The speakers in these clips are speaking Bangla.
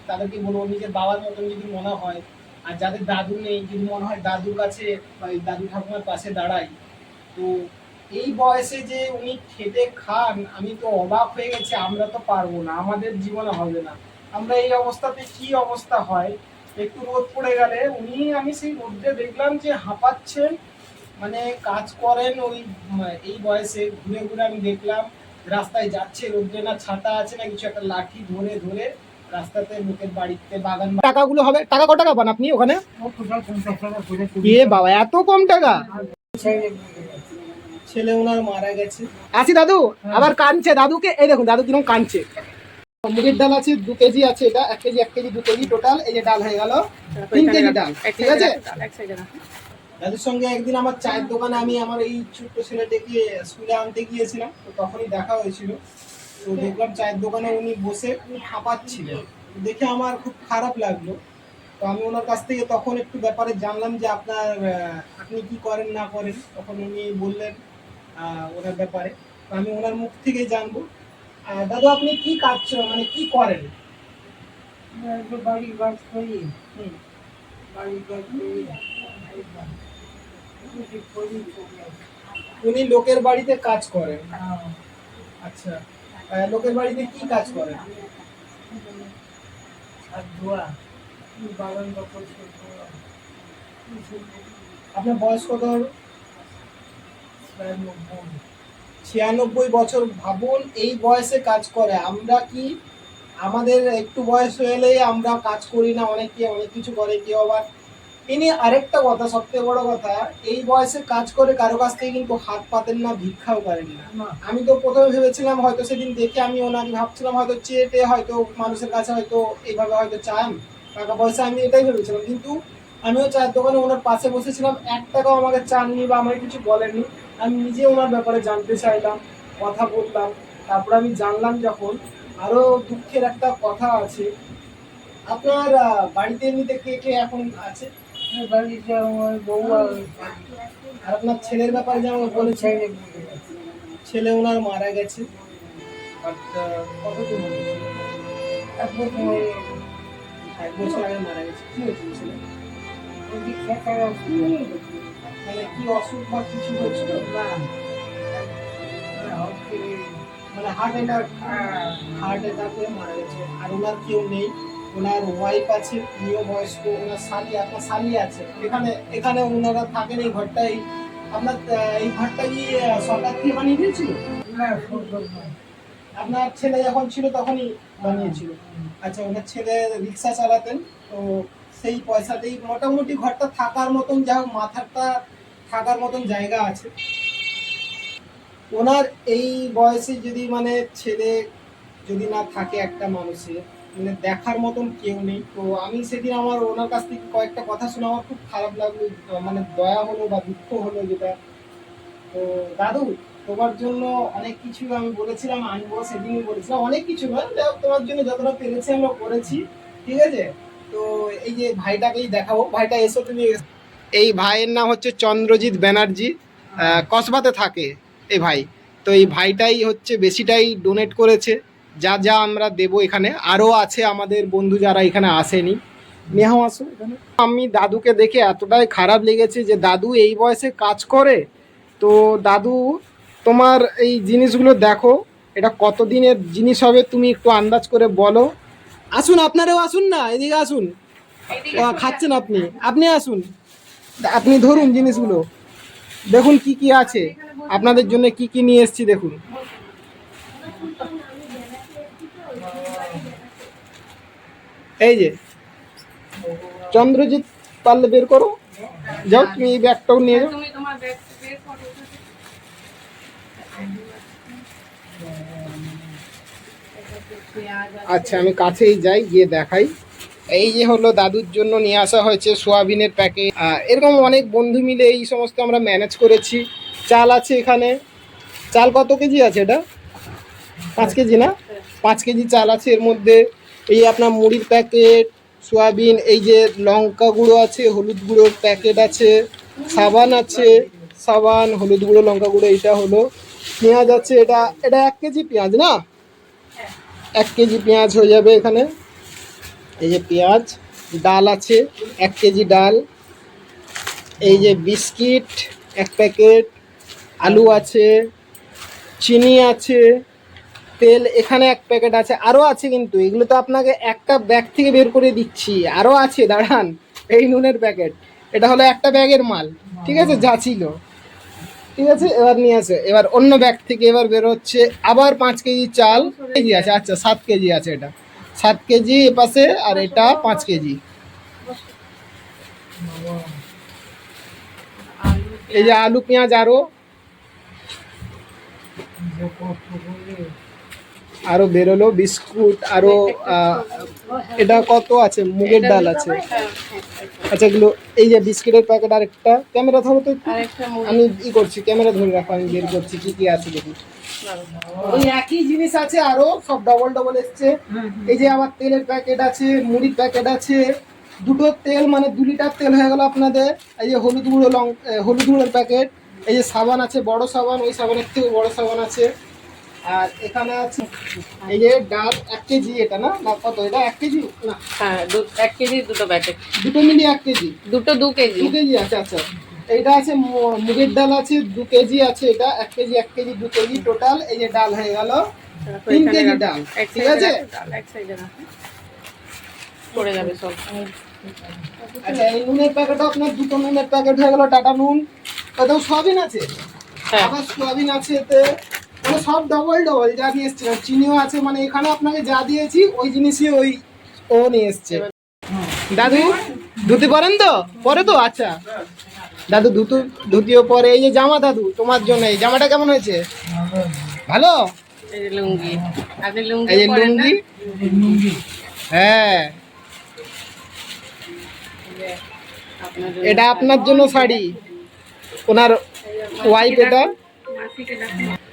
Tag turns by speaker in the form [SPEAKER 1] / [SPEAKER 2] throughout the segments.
[SPEAKER 1] তাদেরকে বলবো নিজের বাবার মতন যদি মনে হয়, আর যাদের দাদু নেই যদি মনে হয় দাদুর কাছে বা দাদু ঠাকুমার পাশে দাঁড়াই। তো এই বয়সে যে উনি খেটে খান, আমি তো অবাক হয়ে গেছি। আমরা তো পারবো না, আমাদের জীবনে হবে না। আমরা এই অবস্থাতে কি অবস্থা হয়, একটু রোদ পড়ে গেলে উনি, আমি সেই রোদে দেখলাম যে হাঁপাচ্ছেন, মানে কাজ করেন ওই এই বয়সে। ঘুরে ঘুরে আমি দেখলাম রাস্তায় যাচ্ছে, রোদ্রে না ছাতা আছে না কিছু, একটা লাঠি ধরে ধরে রাস্তাতে লোকের বাড়িতে বাগান। টাকাগুলো হবে, টাকা কত টাকা পান আপনি ওখানে? এ বাবা, এত কম টাকা! ছেলে ওনার মারা গেছে। আসি দাদু, আবার কাঁদছে দাদুকে, এই দেখুন দাদু কিরকম কাঁদছে। মুগের ডাল আছে 2 কেজি আছে, এটা 1 কেজি 1 কেজি 2 কেজি টোটাল। এই যে ডাল হয়ে গেল 3 কেজি ডাল, ঠিক আছে। দাদুর সঙ্গে একদিন আমার চায়ের দোকানে আমি আমার এই ছোট্ট ছেলেটাকে স্কুলে আনতে গিয়েছিলাম, তো তখনই দেখা হয়েছিল। তো দেখলাম চায়ের দোকানে উনি বসে হাঁপাচ্ছিলেন, দেখে আমার খুব খারাপ লাগলো। তো আমি ওনার কাছ থেকে তখন একটু ব্যাপারে জানলাম যে আপনি কি করেন না করেন। তখন উনি বললেন ওনার ব্যাপারে। তো আমি ওনার মুখ থেকে জানবো। দাদু আপনি কি কাজ, মানে কি করেন?
[SPEAKER 2] বাড়ির কাজ করি, বাড়ির কাজ করি।
[SPEAKER 1] উনি লোকের বাড়িতে কাজ করেন? আচ্ছা, লোকের বাড়িতে কি কাজ করেন?
[SPEAKER 2] আর ধোয়া, বাগান কাপড়।
[SPEAKER 1] আপনার বয়স কত? 96 বছর। ভাবুন এই বয়সে কাজ করে। আমরা কি, আমাদের একটু বয়স হলেই আমরা কাজ করি না? অনেকে অনেক কিছু করে, কেউ আবার। ইনি আরেকটা কথা, সবথেকে বড় কথা, এই বয়সে কাজ করে কারো কাছ থেকে কিন্তু হাত পাতেন না, ভিক্ষাও করেন না। আমি তো প্রথমে ভেবেছিলাম, হয়তো সেদিন দেখে আমি ওনাকে ভাবছিলাম হয়তো চেটে হয়তো মানুষের কাছে হয়তো এইভাবে হয়তো চান টাকা পয়সা, আমি এটাই ভেবেছিলাম। কিন্তু আমিও চায়ের দোকানে ওনার পাশে বসেছিলাম, 1 টাকাও আমাকে চাননি বা আমাকে কিছু বলেননি। আমি নিজে ওনার ব্যাপারে জানতে চাইলাম, কথা বললাম। তারপর আমি জানলাম যখন, আরো দুঃখের একটা কথা আছে। আপনার বাড়িতে এমনিতে কে কে এখন আছে?
[SPEAKER 2] বাড়িতে আমার বউ
[SPEAKER 1] আর আপনার ছেলের ব্যাপারে যেমন বলেছে, ছেলে ওনার মারা গেছে। কতদিন হলো? 1 বছর আগে মারা গেছে। কি হয়েছিল ছেলে? মানে কি অসুখ বা কিছু হয়েছিল? মানে হার্ট অ্যাটাক হয়ে মারা গেছে। আর ওনার কেউ নেই, ওনার ওয়াইফ আছে, উনিও বয়স্ক, ওনার শালি, আপনার শালি আছে এখানে। এখানে ওনারা থাকেন এই ঘরটাই। আপনার এই ঘরটা কি সরকার থেকে বানিয়ে দিয়েছিল? আপনার ছেলে যখন ছিল তখনই বানিয়েছিল? আচ্ছা, ওনার ছেলে রিক্সা চালাতেন, তো সেই পয়সাতেই মোটামুটি ঘরটা থাকার মতন, যা হোক মাথাটা থাকার মতন জায়গা আছে। ওনার এই বয়সে যদি মানে ছেলে যদি না থাকে একটা মানুষের, মানে দেখার মতন কেউ নেই। তো আমি সেদিন আমার ওনার কাছ থেকে কয়েকটা কথা শুনে আমার খুব খারাপ লাগলো, মানে দয়া হলো বা দুঃখ হলো যেটা। তো দাদু, তোমার জন্য অনেক কিছু আমি বলেছিলাম আনবো, সেদিনই বলেছিলাম, অনেক কিছু নয়, তোমার জন্য যতটা পেরেছি আমরা করেছি, ঠিক আছে। তো এই যে ভাইটাকেই দেখাবো, ভাইটা এসো তুমি। এই ভাইয়ের নাম হচ্ছে চন্দ্রজিৎ ব্যানার্জি, কসবাতে থাকে এই ভাই। তো এই ভাইটাই হচ্ছে বেশিটাই ডোনেট করেছে। যা যা আমরা দেবো এখানে আরও আছে আমাদের বন্ধু যারা এখানে আসেনি, নেহাও আসো এখানে। আমি দাদুকে দেখে এতটাই খারাপ লেগেছে যে দাদু এই বয়সে কাজ করে। তো দাদু, তোমার এই জিনিসগুলো দেখো, এটা কতদিনের জিনিস হবে তুমি একটু আন্দাজ করে বলো। আসুন, আপনারাও আসুন না, এদিকে আসুন। খাচ্ছেন আপনি, আপনি আসুন, আপনি ধরুন জিনিসগুলো, দেখুন কি কি আছে আপনাদের জন্য, কি কি নিয়ে এসেছি দেখুন। এই যে চন্দ্রজিৎ, পারলে বের করো, যাও তুমি এই ব্যাগটাও নিয়ে যাও। আচ্ছা, আমি কাছেই যাই, গিয়ে দেখাই। এই যে হলো দাদুর জন্য নিয়ে আসা হয়েছে সোয়াবিনের প্যাকেট। এরকম অনেক বন্ধু মিলে এই সমস্ত আমরা ম্যানেজ করেছি। চাল আছে এখানে, চাল কত কেজি আছে? এটা 5 কেজি না? 5 কেজি চাল আছে এর মধ্যে। এই আপনার মুড়ির প্যাকেট, সোয়াবিন, এই যে লঙ্কা গুঁড়ো আছে, হলুদ গুঁড়োর প্যাকেট আছে, সাবান আছে, সাবান, হলুদ গুঁড়ো, লঙ্কা গুঁড়ো, এইটা হলো। পেঁয়াজ আছে, এটা এটা 1 কেজি পেঁয়াজ না? 1 কেজি পেঁয়াজ হয়ে যাবে এখানে। এই যে পেঁয়াজ, ডাল আছে 1 কেজি ডাল, এই যে বিস্কিট 1 প্যাকেট, আলু আছে, চিনি আছে, তেল এখানে 1 প্যাকেট আছে, আরও আছে কিন্তু এগুলো তো আপনাকে একটা ব্যাগ থেকে বের করে দিচ্ছি, আরও আছে দাঁড়ান। এই নুনের প্যাকেট, এটা হলো একটা ব্যাগের মাল, ঠিক আছে, যা ছিল। ঠিক আছে, এবার নিয়ে আসে, এবার অন্য ব্যাগ থেকে এবার বের হচ্ছে আবার 5 কেজি চাল, কেজি আছে, আচ্ছা 7 কেজি আছে, এটা 7 কেজি এপাশে, আর এটা 5 কেজি। এই যে আলু পেঁয়াজ আরো বেরোলো, বিস্কুট আরো এটা কত আছে, মুগের ডাল আছে, আচ্ছা এগুলো। এই যে বিস্কিটের প্যাকেট আরেকটা, ক্যামেরা ধরো তো একটু। আমি করছি, ক্যামেরা ধরে রাখো, আমি বের করছি কি কি আছে দেখি। ওই একই জিনিস আছে, আরো সব ডবল ডবল এসছে। এই যে আবার তেলের প্যাকেট আছে, মুড়ির প্যাকেট আছে, দুটো তেল মানে 2 লিটার তেল হয়ে গেল আপনাদের। এই যে হলুদ গুঁড়োর প্যাকেট, এই যে সাবান আছে, বড় সাবান, ওই সাবানের থেকে বড় সাবান আছে। আর এখানে আছে এই যে ডাল 1 কেজি, এটা না না কত, এটা 1 কেজি না,
[SPEAKER 3] হ্যাঁ 1 কেজি দুটো প্যাকেট,
[SPEAKER 1] দুটো মিলিয়ে 1 কেজি,
[SPEAKER 3] দুটো 2 কেজি।
[SPEAKER 1] 2 কেজি আছে, আচ্ছা। এইটা আছে মুগের ডাল আছে 2 কেজি আছে, এটা 1 কেজি 1 কেজি 2 কেজি টোটাল। এই যে ডাল হয়ে গেল 3 কেজি ডাল, ঠিক আছে।
[SPEAKER 3] এক সাইডে রাখো, পড়ে যাবে সব।
[SPEAKER 1] আচ্ছা এই নুনের প্যাকেট আপনার দুটো নুনের প্যাকেট হয়ে গেল, টাটা নুন। ওতেও সয়াবিন আছে,
[SPEAKER 3] হ্যাঁ
[SPEAKER 1] আবার সয়াবিন আছে এতে, মানে সব ডবল ডবল যা দিয়ে এসছে। চিনিও আছে, মানে এখানে আপনাকে যা দিয়েছি ওই জিনিসই ওই ও নিয়ে এসছে। দাদু ধুতি পরেন তো, পরে তো, আচ্ছা দাদু ধুতিও পরে। এই যে জামা দাদু তোমার জন্য, এই জামাটা কেমন হয়েছে, ভালো।
[SPEAKER 3] এই যে লুঙ্গি, আপনি লুঙ্গি
[SPEAKER 1] এই যে
[SPEAKER 3] পরেন না?
[SPEAKER 1] লুঙ্গি, হ্যাঁ
[SPEAKER 3] আপনার জন্য
[SPEAKER 1] এটা আপনার জন্য শাড়ি, ওনার ওয়াইফ, এটা
[SPEAKER 3] মাসিকে ডাকুন।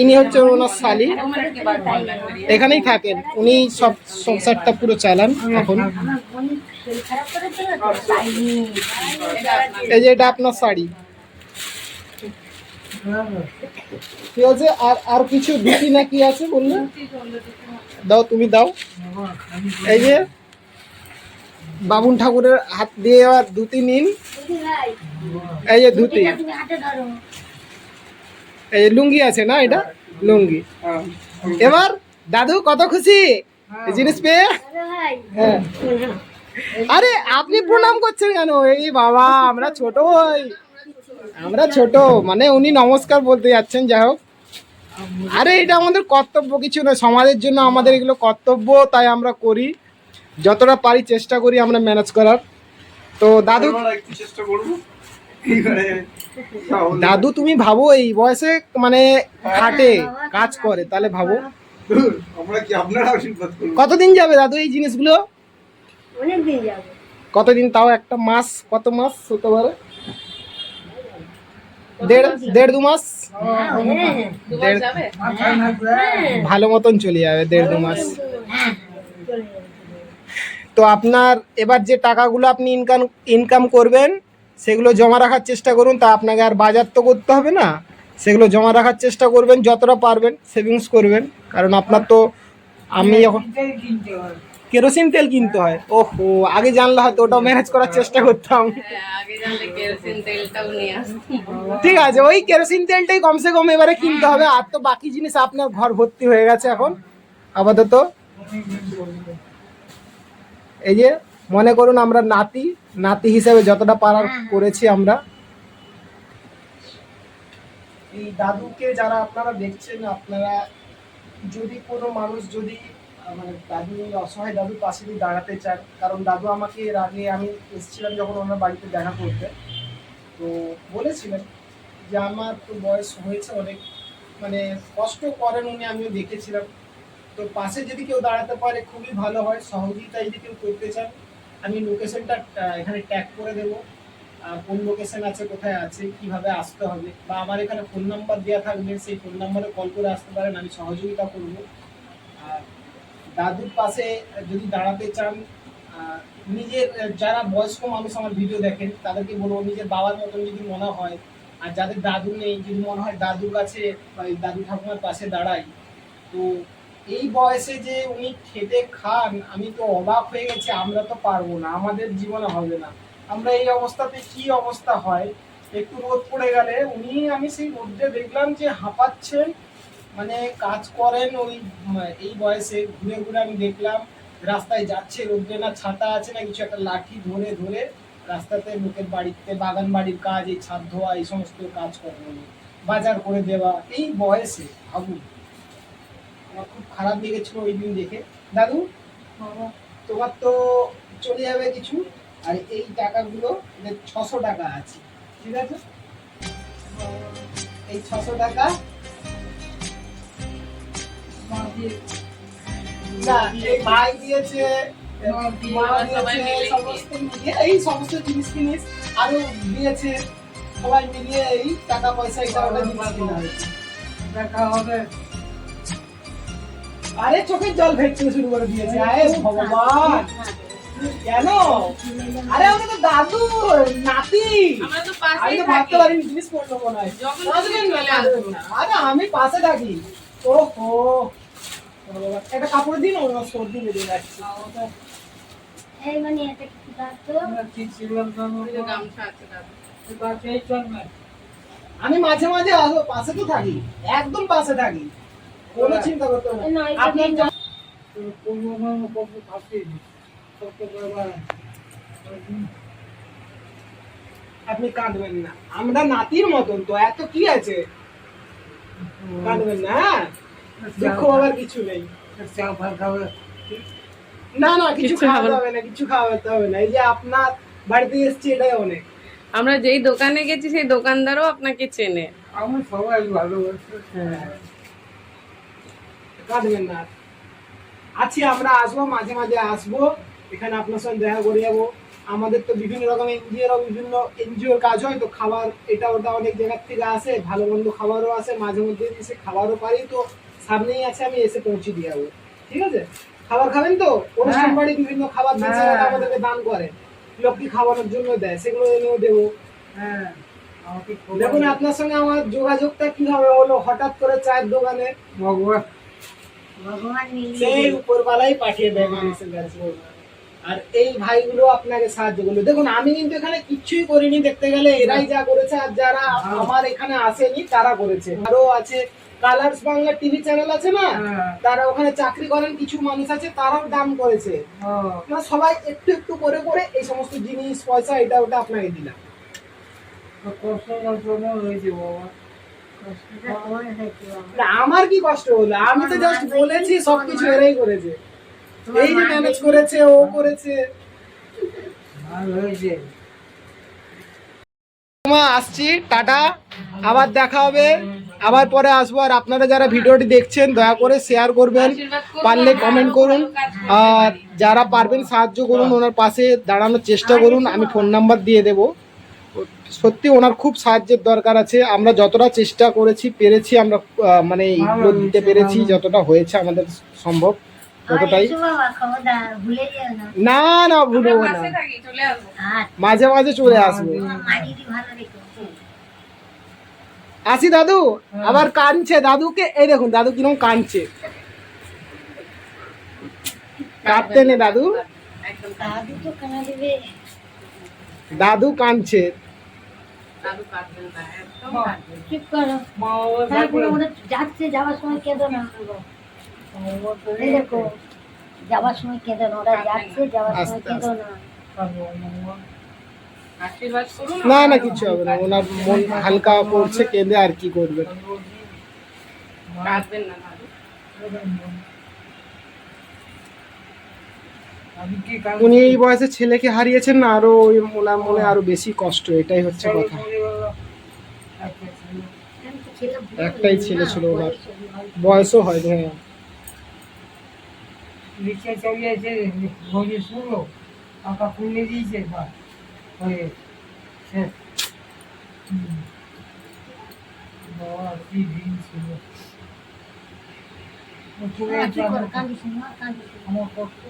[SPEAKER 1] ইনি হচ্ছে ওনার শালি,
[SPEAKER 3] তোমার কি বার ভালো লাগবে?
[SPEAKER 1] এখানেই থাকেন উনি, সব সংসারটা পুরো চালান এখন। এই যে এটা আপনার শাড়ি, কি আছে, আর কিছু ধুতি না কি আছে বললে, দাও তুমি দাও। এই যে বামুন ঠাকুরের হাত দিয়ে এবার ধুতি নিন, এই যে ধুতি, এই যে লুঙ্গি আছে না, এটা লুঙ্গি। এবার দাদু কত খুশি এই জিনিস পেয়ে, হ্যাঁ। আরে আপনি প্রণাম করছেন কেন, এই বাবা আমরা ছোট হই, আমরা ছোট, মানে উনি নমস্কার বলতে যাচ্ছেন, যাই হোক। আরে এটা আমাদের কর্তব্য, কিছু না, সমাজের জন্য আমাদের এগুলো কর্তব্য, তাই আমরা করি, যতটা পারি চেষ্টা করি আমরা ম্যানেজ করার। তো দাদু,
[SPEAKER 4] চেষ্টা করবো।
[SPEAKER 1] দাদু তুমি ভাবো এই বয়সে মানে খাটে কাজ করে, তাহলে ভাবো
[SPEAKER 4] আমরা কি আপনারা আশীর্বাদ করবো?
[SPEAKER 1] কতদিন যাবে দাদু এই জিনিসগুলো,
[SPEAKER 2] অনেকদিন যাবে।
[SPEAKER 1] কতদিন, তাও একটা মাস, কত মাস হতে পারে, দেড় দু মাস,
[SPEAKER 3] দুবার যাবে?
[SPEAKER 1] ভালো মতন চলে যাবে 1.5-2 মাস। তো আপনার এবার যে টাকাগুলো আপনি ইনকাম করবেন সেগুলো জমা রাখার চেষ্টা করুন, তা আপনাকে আর বাজার তো করতে হবে না, সেগুলো জমা রাখার চেষ্টা করবেন, যতটা পারবেন সেভিংস করবেন, কারণ আপনার তো, আমি যখন
[SPEAKER 2] কিনতে হয়।
[SPEAKER 1] কেরোসিন তেল কিনতে হয়, ওহো আগে জানলে হয়তো ওটাও ম্যানেজ করার চেষ্টা করতাম।
[SPEAKER 3] হ্যাঁ, আগে জানলে কেরোসিন তেলটাও নিয়ে আসতাম।
[SPEAKER 1] ঠিক আছে, ওই কেরোসিন তেলটাই কমসে কম এবারে কিনতে হবে, আর তো বাকি জিনিস আপনার ঘর ভর্তি হয়ে গেছে এখন আপাতত। এই যে মনে করুন আমরা নাতি হিসেবে যতটা পারার করেছি আমরা। এই দাদুকে যারা আপনারা দেখছেন, আপনারা যদি কোনো মানুষ যদি মানে দাদু, অসহায় দাদুর পাশে যদি দাঁড়াতে চান, কারণ দাদু আমাকে এর আগে আমি এসেছিলাম যখন ওনার বাড়িতে দেখা করতে, তো বলেছিলেন যে আমার তো বয়স হয়েছে অনেক, মানে কষ্ট করেন উনি, আমিও দেখেছিলাম, তো পাশে যদি কেউ দাঁড়াতে পারে খুবই ভালো হয়, সহযোগিতা যদি কেউ করতে চান, আমি লোকেশনটা এখানে ট্যাগ করে দেবো, কোন লোকেশন আছে, কোথায় আছে, কিভাবে আসতে হবে, বা আমার এখানে ফোন নাম্বার দেওয়া থাকবে, সেই ফোন নাম্বারে কল করে আসতে পারেন, আমি সহযোগিতা করবো। আর দাদুর পাশে যদি দাঁড়াতে চান, নিজের যারা বয়স্ক মানুষ আমার ভিডিও দেখেন তাদেরকে বলবো, নিজের বাবার মতন যদি মনে হয়, আর যাদের দাদু নেই যদি মনে হয় দাদুর কাছে বা দাদু ঠাকুমার পাশে দাঁড়াই, তো এই বয়সে যে উনি খেটে খান, আমি তো অবাক হয়ে গেছি। আমরা তো পারবো না, আমাদের জীবনে হবে না। আমরা এই অবস্থাতে কি অবস্থা হয়, একটু রোদ পড়ে গেলে উনি, আমি সেই রোদে দেখলাম যে হাঁপাচ্ছেন, মানে কাজ করেন ওই এই বয়সে। ঘুরে ঘুরে আমি দেখলাম রাস্তায় যাচ্ছে, রোদ্রে না ছাতা আছে না কিছু, একটা লাঠি ধরে ধরে রাস্তাতে লোকের বাড়িতে, বাগান বাড়ির কাজ, এই ছাদ ধোয়া, এই সমস্ত কাজ করেন উনি, বাজার করে দেওয়া এই বয়সে। ভাবুন, আমার খুব খারাপ লেগেছিল ওই দিন দেখে। দাদু, তোমার তো চলে যাবে কিছু, আর এই টাকাগুলো 600 টাকা আছে, ঠিক আছে? এই 600 টাকা না, এই ভাই দিয়েছে, মা
[SPEAKER 3] সবাই
[SPEAKER 1] দিয়েছে,
[SPEAKER 3] মিলে
[SPEAKER 1] সমস্ত মিলিয়ে এই সমস্ত জিনিস ফিনিস আরো দিয়েছে, সবাই মিলিয়ে এই টাকা পয়সা এটা ওটা জিনিস কিনা হয়েছে।
[SPEAKER 2] দেখা হবে।
[SPEAKER 1] আরে চোখের জল ফেলতে শুরু করে দিয়েছে। আরে ভগবান, কেন? আরে আমি তো দাদু নাতি,
[SPEAKER 3] আমরা তো
[SPEAKER 1] আমি
[SPEAKER 3] পাশেই
[SPEAKER 1] তো
[SPEAKER 3] থাকি।
[SPEAKER 1] ভাবতে পারিনি জিনিস পড়লো মনে হয়।
[SPEAKER 3] যখন
[SPEAKER 1] আসবেন
[SPEAKER 3] খুশি
[SPEAKER 1] না,
[SPEAKER 3] চলে
[SPEAKER 1] আসবেন
[SPEAKER 3] আসবো।
[SPEAKER 1] না। আরে আমি পাশে থাকি। ওহো, ভগবান, একটা কাপড় দিন, ওর সর্দি বেঁধে যাচ্ছে।
[SPEAKER 2] এই মানে এটা কি দাঁতো?
[SPEAKER 3] ওই যে গামছা আছে দাদু।
[SPEAKER 1] আমি মাঝে মাঝে আসবো, পাশে তো থাকি, একদম পাশে থাকি, কোনো চিন্তা করতে হবে না।
[SPEAKER 2] না, এটা
[SPEAKER 1] আপনার
[SPEAKER 2] দিয়ে
[SPEAKER 1] আপনি কাঁদবেন না, আমরা নাতির মতন তো, এত কি আছে, কাঁদবেন না, হ্যাঁ? দুঃখ পাবার কিছু নেই। না না, কিছু
[SPEAKER 3] কিছু
[SPEAKER 1] খাওয়াতে
[SPEAKER 3] হবে
[SPEAKER 1] হবে না, কিছু খাওয়াতে হবে না। এই যে আপনার বাড়িতে এসছি, এটাই অনেক।
[SPEAKER 3] আমরা যেই দোকানে গেছি সেই দোকানদারও আপনাকে চেনে।
[SPEAKER 4] আমি সবাই ভালোবাসি।
[SPEAKER 1] কাঁদবেন না, আছি, আমরা আসবো, মাঝে মাঝে আসবো, এখানে আপনার সঙ্গে দেখা করে যাবো। আমাদের তো বিভিন্ন রকম বিভিন্ন এনজিওর কাজ হয়, তো খাবার এটা ওটা অনেক জায়গার থেকে আসে, ভালো মন্দ খাবারও আসে, মাঝে মধ্যে এসে খাবারও পারি, তো সামনেই আছে, আমি এসে পৌঁছে দিয়ে যাবো, ঠিক আছে? খাবার খাবেন তো? অনুষ্ঠান বাড়ি বিভিন্ন খাবার দিচ্ছে,
[SPEAKER 2] হ্যাঁ।
[SPEAKER 1] আমাদেরকে দান করে, লক্ষ্মী খাওয়ানোর জন্য দেয়, সেগুলো এনেও দেবো। দেখুন আপনার সঙ্গে আমার যোগাযোগটা কিভাবে হলো, হঠাৎ করে চায়ের দোকানে,
[SPEAKER 2] ভগবান মিলিয়ে
[SPEAKER 1] সেই
[SPEAKER 2] দেবে।
[SPEAKER 1] উপরওয়ালাই পাঠিয়ে দেয় মানুষের কাছে। আর এই ভাইগুলো আপনাকে সাহায্য করলো। দেখুন আমি কিন্তু এখানে কিচ্ছুই করিনি, দেখতে গেলে এরাই যা করেছে, আর যারা আমার এখানে আসেনি তারা করেছে। আরো আছে, কালার্স বাংলা টিভি চ্যানেল আছে না, তারা ওখানে চাকরি করেন কিছু মানুষ আছে, তারাও দান করেছে। না, সবাই একটু একটু করে করে এই সমস্ত জিনিস পয়সা এটা ওটা আপনাকে দিলাম।
[SPEAKER 2] কষ্টটা তোমার হয়েছে বাবা।
[SPEAKER 1] না, আমার কি কষ্ট হলো, আমি তো জাস্ট বলেছি, সবকিছু এরাই করেছে, এই যে ম্যানেজ করেছে, ও করেছে। আসছি, টাটা, আবার দেখা হবে, আবার পরে আসবো। আর আপনারা যারা ভিডিওটি দেখছেন দয়া করে শেয়ার করবেন, পারলে কমেন্ট করুন, আর যারা পারবেন সাহায্য করুন, ওনার পাশে দাঁড়ানোর চেষ্টা করুন। আমি ফোন নাম্বার দিয়ে দেব। সত্যি ওনার খুব সাহায্যের দরকার আছে। আমরা যতটা চেষ্টা করেছি, পেরেছি, আমরা মানে এইগুলো দিতে পেরেছি, যতটা হয়েছে আমাদের সম্ভব ততটাই।
[SPEAKER 2] এসো বাবা, খবরদার ভুলে যেও না।
[SPEAKER 1] না না, ভুলবো না,
[SPEAKER 3] পাশে থাকি, চলে আসবো।
[SPEAKER 2] আর
[SPEAKER 1] মাঝে মাঝে চলে আসবো।
[SPEAKER 2] তোমার মাটিটি ভালো রেখো।
[SPEAKER 1] আসি দাদু, আবার কাঁদছে দাদুকে, এই দেখুন দাদু কিরকম কাঁদছে, কাঁদতে নে দাদু,
[SPEAKER 3] একদম
[SPEAKER 2] দাদু তো কানা দেবে।
[SPEAKER 1] দাদু কাঁদছে।
[SPEAKER 3] দাদু কাঁদবেন না, একদম কাঁদবেন না।
[SPEAKER 2] চুপ করো। তারপরে ওরা যাচ্ছে, যাওয়ার সময় কেঁদো না। এই দেখো, যাওয়ার সময় কেঁদো না, ওরা যাচ্ছে, যাওয়ার সময়
[SPEAKER 1] আস্তে
[SPEAKER 2] কেঁদো না।
[SPEAKER 3] আশীর্বাদ করুন।
[SPEAKER 1] না না, কিছু হবে না, ওনার মন হালকা করছে, কেঁদে আর কি করবে।
[SPEAKER 3] কাঁদবেন না দাদু।
[SPEAKER 1] উনি এই বয়সে ছেলেকে হারিয়েছেন না, আরো ওনার মনে আরো বেশি কষ্ট, এটাই হচ্ছে কথা।
[SPEAKER 2] আমি তো ছেলে ভুলে
[SPEAKER 1] একটাই
[SPEAKER 2] গেলাম
[SPEAKER 1] ছেলে
[SPEAKER 2] না,
[SPEAKER 1] ছিল ওনার,
[SPEAKER 2] বয়স হলো।
[SPEAKER 1] বয়সও হয়, হ্যাঁ।
[SPEAKER 5] নিচে চলে এসে গড়িয়ে শুনলো, পাকা খুলে দিয়েছে, বা হয়ে শেষ। বাবা কি দিন ছিল। চলে
[SPEAKER 2] চুপ
[SPEAKER 5] যাবো,
[SPEAKER 2] করো, কান্দিস না, কান্দিস না।
[SPEAKER 5] আমার কষ্ট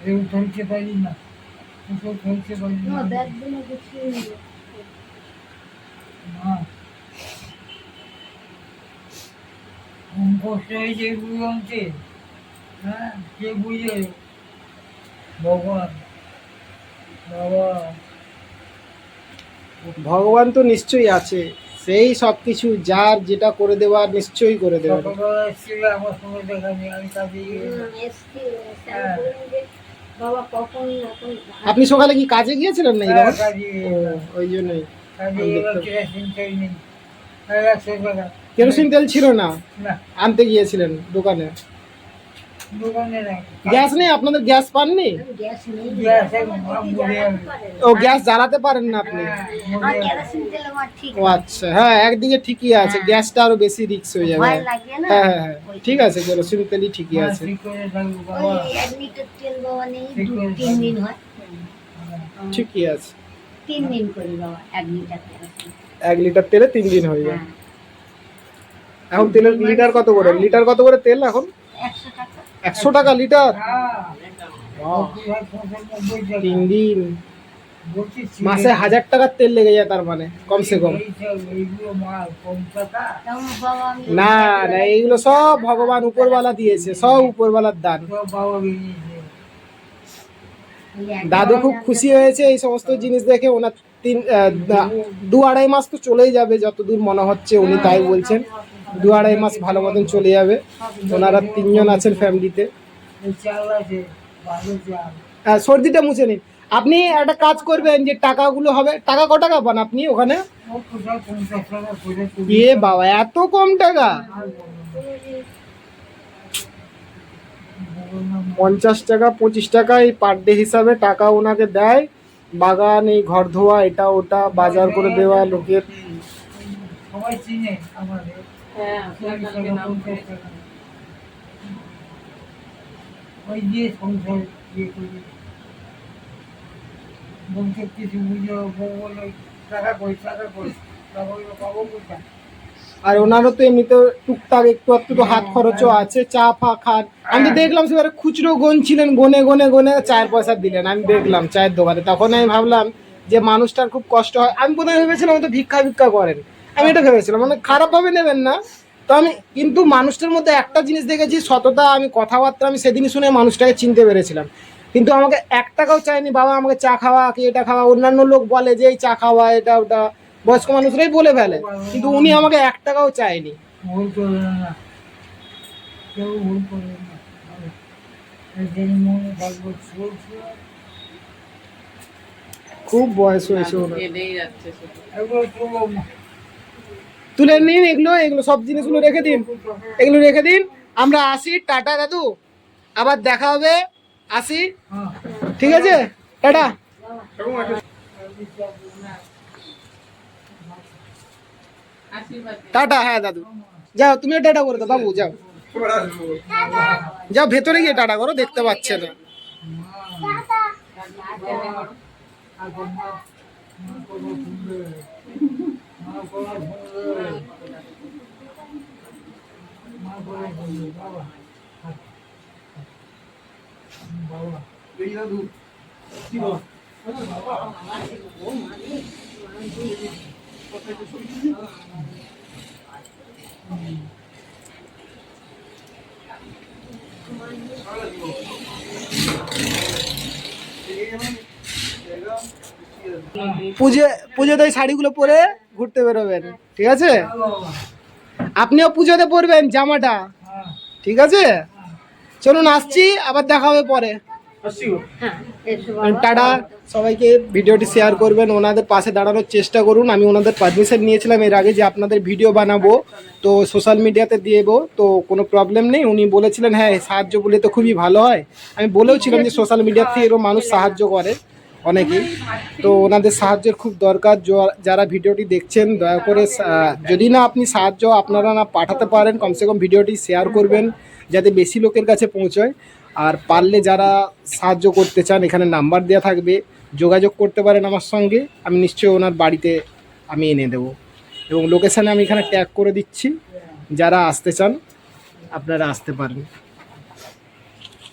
[SPEAKER 5] কেউ ফেলতে পারি না, কেউ ফেলতে পারি না।
[SPEAKER 2] তোমার ব্যাগ গুলো গুছিয়ে নিও।
[SPEAKER 5] না, কষ্ট হয়েছে এগুলো আনতে, হ্যাঁ কে বুঝে? ভগবান, বাবা।
[SPEAKER 1] ভগবান তো নিশ্চয়ই আছে, সেই সব কিছু যার যেটা করে দেওয়ার নিশ্চয়ই করে দেবেন।
[SPEAKER 5] সকালবেলা ছিল আমার সঙ্গে দেখা নেই, আমি কাজে গিয়েছিলাম।
[SPEAKER 2] এসছি, এসে আমি বললাম যে, বাবা কখন এখন
[SPEAKER 1] আপনি সকালে কি কাজে গিয়েছিলেন নাকি
[SPEAKER 5] হ্যাঁ,
[SPEAKER 1] বাবা?
[SPEAKER 5] কাজে
[SPEAKER 1] ও, ওই জন্যই।
[SPEAKER 5] কাজে
[SPEAKER 1] আমি
[SPEAKER 5] এবার
[SPEAKER 1] দেখতে-
[SPEAKER 5] কেরোসিন তেল নেই, 100 টাকা।
[SPEAKER 1] কেরোসিন তেল ছিল না,
[SPEAKER 5] না,
[SPEAKER 1] আনতে গিয়েছিলেন দোকানে।
[SPEAKER 5] দোকানে নাই।
[SPEAKER 1] গ্যাস নেই আপনাদের? গ্যাস পাননি?
[SPEAKER 2] গ্যাস নেই,
[SPEAKER 5] গ্যাস এখন মরে যাবে।
[SPEAKER 1] ও, গ্যাস জ্বালাতে পারেন না আপনি?
[SPEAKER 5] হ্যাঁ,
[SPEAKER 2] আমার
[SPEAKER 5] মরে যাবে।
[SPEAKER 2] কেরোসিন তেল আমার ঠিক
[SPEAKER 1] ও আচ্ছা, হ্যাঁ একদিকে ঠিকই আছে,
[SPEAKER 2] হ্যাঁ।
[SPEAKER 1] গ্যাসটা আরো বেশি রিস্ক হয়ে যাবে।
[SPEAKER 2] ভয় লাগে না।
[SPEAKER 1] হ্যাঁ হ্যাঁ হ্যাঁ, ঠিক আছে, কেরোসিন তেলই ঠিকই
[SPEAKER 5] মা
[SPEAKER 1] আছে।
[SPEAKER 5] ঠিক করে থাকবো
[SPEAKER 2] ওই
[SPEAKER 5] বাবা।
[SPEAKER 2] 1 লিটার তেল বাবা নেই,
[SPEAKER 5] ঠিক করে
[SPEAKER 2] 3 দিন হয়।
[SPEAKER 1] ঠিকই আছে,
[SPEAKER 2] 3 দিন করি বাবা 1 লিটার কেরোসিন।
[SPEAKER 1] 1 লিটার তেলে 3 দিন হয়ে যায়।
[SPEAKER 2] হ্যাঁ,
[SPEAKER 1] এখন তেলের লিটার কত করে? লিটার কত করে তেল এখন?
[SPEAKER 2] 100 টাকা।
[SPEAKER 1] 100 টাকা লিটার?
[SPEAKER 5] হ্যাঁ,
[SPEAKER 1] বাহ,
[SPEAKER 5] 90 টাকা।
[SPEAKER 1] 3 দিন
[SPEAKER 5] বলছি
[SPEAKER 1] মাসে 1000 টাকার তেল লেগে যায় তার মানে, কমসে কম।
[SPEAKER 5] এইগুলো মাল কম টাকা।
[SPEAKER 2] তাও বাবা আমি
[SPEAKER 1] না না, এইগুলো সব ভগবান উপরওয়ালা দিয়েছে, সব উপরওয়ালার দান।
[SPEAKER 5] সব বাবা বেরিয়েছে।
[SPEAKER 2] ওই এক
[SPEAKER 1] দাদু খুব খুশি হয়েছে এই সমস্ত জিনিস দেখে। ওনার 2-2.5 মাস তো চলেই যাবে, যতদূর মনে হচ্ছে উনি তাই বলছেন। 2-2.5 মাস ভালো মতন চলে যাবে। ওনারা 3 জন আছেন ফ্যামিলিতে।
[SPEAKER 5] এই চাল আছে, ভালো চাল।
[SPEAKER 1] সর্দিটা মুছে নিন। আপনি একটা কাজ করবেন, যে টাকাগুলো হবে, টাকা ক টাকা পান আপনি ওখানে?
[SPEAKER 5] ও কোথায় 50 টাকা করে তুলি।
[SPEAKER 1] এ বাবা, এত কম টাকা!
[SPEAKER 5] আর বলো না।
[SPEAKER 1] 50 টাকা 25 টাকা এই পার ডে হিসাবে টাকা ওনাকে দেয়। বাগান, এই ঘর ধোয়া, এটা ওটা, বাজার করে দেওয়া লোকের।
[SPEAKER 5] সবাই চিনে আমাদের।
[SPEAKER 3] হ্যাঁ
[SPEAKER 5] 40
[SPEAKER 3] কালকে
[SPEAKER 5] টাকা,
[SPEAKER 3] নাম
[SPEAKER 5] 50 টাকা। ওই দিয়ে সংসার ইয়ে করি। বলতে কিছু বুঝে বলে টাকা কই, টাকা কই, টাকা পাবো কোথায়?
[SPEAKER 1] আর ওনারও তো এমনিতে টুকটাক একটু একটু তো হাত খরচও আছে, চা ফা খান। আমি তো দেখলাম সেবারে খুচরো গুনছিলেন, গনে গনে গনে 4 পয়সা দিলেন, আমি দেখলাম চায়ের দোকানে। তখন আমি ভাবলাম যে মানুষটার খুব কষ্ট হয়। আমি প্রথমে ভেবেছিলাম হয়তো ভিক্ষা ভিক্ষা করেন, আমি এটা ভেবেছিলাম, মানে খারাপভাবে নেবেন না তো। আমি কিন্তু মানুষটার মধ্যে একটা জিনিস দেখেছি, সততা। আমি কথাবার্তা আমি সেদিনই শুনে মানুষটাকে চিনতে পেরেছিলাম। কিন্তু আমাকে 1 টাকাও চাইনি, বাবা আমাকে চা খাওয়া কি এটা খাওয়া। অন্যান্য লোক বলে যে এই চা খাওয়া, এটা ওটা, বয়স্ক মানুষরাই বলে ফেলে, কিন্তু উনি আমাকে 1 টাকাও চাইনি।
[SPEAKER 5] ভুল করবে না, কেউ ভুল করবে না। যেই মনে থাকবে চলছে।
[SPEAKER 1] খুব বয়স হয়েছে ওনার।
[SPEAKER 3] কেঁদেই যাচ্ছে শুধু।
[SPEAKER 5] এগুলো তুলো না।
[SPEAKER 1] তুলে নিন এগুলো, এগুলো সব জিনিসগুলো রেখে দিন, এগুলো রেখে দিন। আমরা আসি, টাটা দাদু, আবার দেখা হবে, আসি,
[SPEAKER 5] হ্যাঁ।
[SPEAKER 1] ঠিক আছে, টাটা।
[SPEAKER 3] আশীর্বাদ
[SPEAKER 1] টাটা, হ্যাঁ দাদু, যাও তুমিও টাটা করে দাও বাবু, যাও যাও, ভেতরে গিয়ে টাটা করো, দেখতে পাচ্ছে না।
[SPEAKER 5] আর মা কোনো শুনবে, মা কোনো শুনবে, মা কোনো শুনবে, বাবা বাবা
[SPEAKER 1] পুজোতে ওই শাড়িগুলো পরে ঘুরতে বেরোবেন, ঠিক আছে?
[SPEAKER 5] বাবা।
[SPEAKER 1] আপনিও পুজোতে পরবেন জামাটা,
[SPEAKER 5] হ্যাঁ।
[SPEAKER 1] ঠিক আছে? চলুন আসছি, আবার দেখা হবে পরে।
[SPEAKER 2] হ্যাঁ, এসো বাবা।
[SPEAKER 1] টাটা সবাইকে। ভিডিওটি শেয়ার করবেন, ওনাদের পাশে দাঁড়ানোর চেষ্টা করুন। আমি ওনাদের পারমিশন নিয়েছিলাম এর আগে যে আপনাদের ভিডিও বানাবো, তো সোশ্যাল মিডিয়াতে দিয়ে দেবো, তো কোনো প্রবলেম নেই। উনি বলেছিলেন হ্যাঁ সাহায্য করলে তো খুবই ভালো হয়। আমি বলেও ছিলাম যে সোশ্যাল মিডিয়া থেকে এরকম মানুষ সাহায্য করে অনেকেই, তো ওনাদের সাহায্যের খুব দরকার। যারা ভিডিওটি দেখছেন দয়া করে, যদি না আপনি সাহায্য আপনারা না পাঠাতে পারেন, কমসে কম ভিডিওটি শেয়ার করবেন যাতে বেশি লোকের কাছে পৌঁছয়। আর পারলে যারা সাহায্য করতে চান, এখানে নাম্বার দেওয়া থাকবে, যোগাযোগ করতে পারেন আমার সঙ্গে। আমি নিশ্চয়ই ওনার বাড়িতে আমি এনে দেবো, এবং লোকেশানে আমি এখানে ট্যাগ করে দিচ্ছি। যারা আসতে চান আপনারা আসতে পারেন।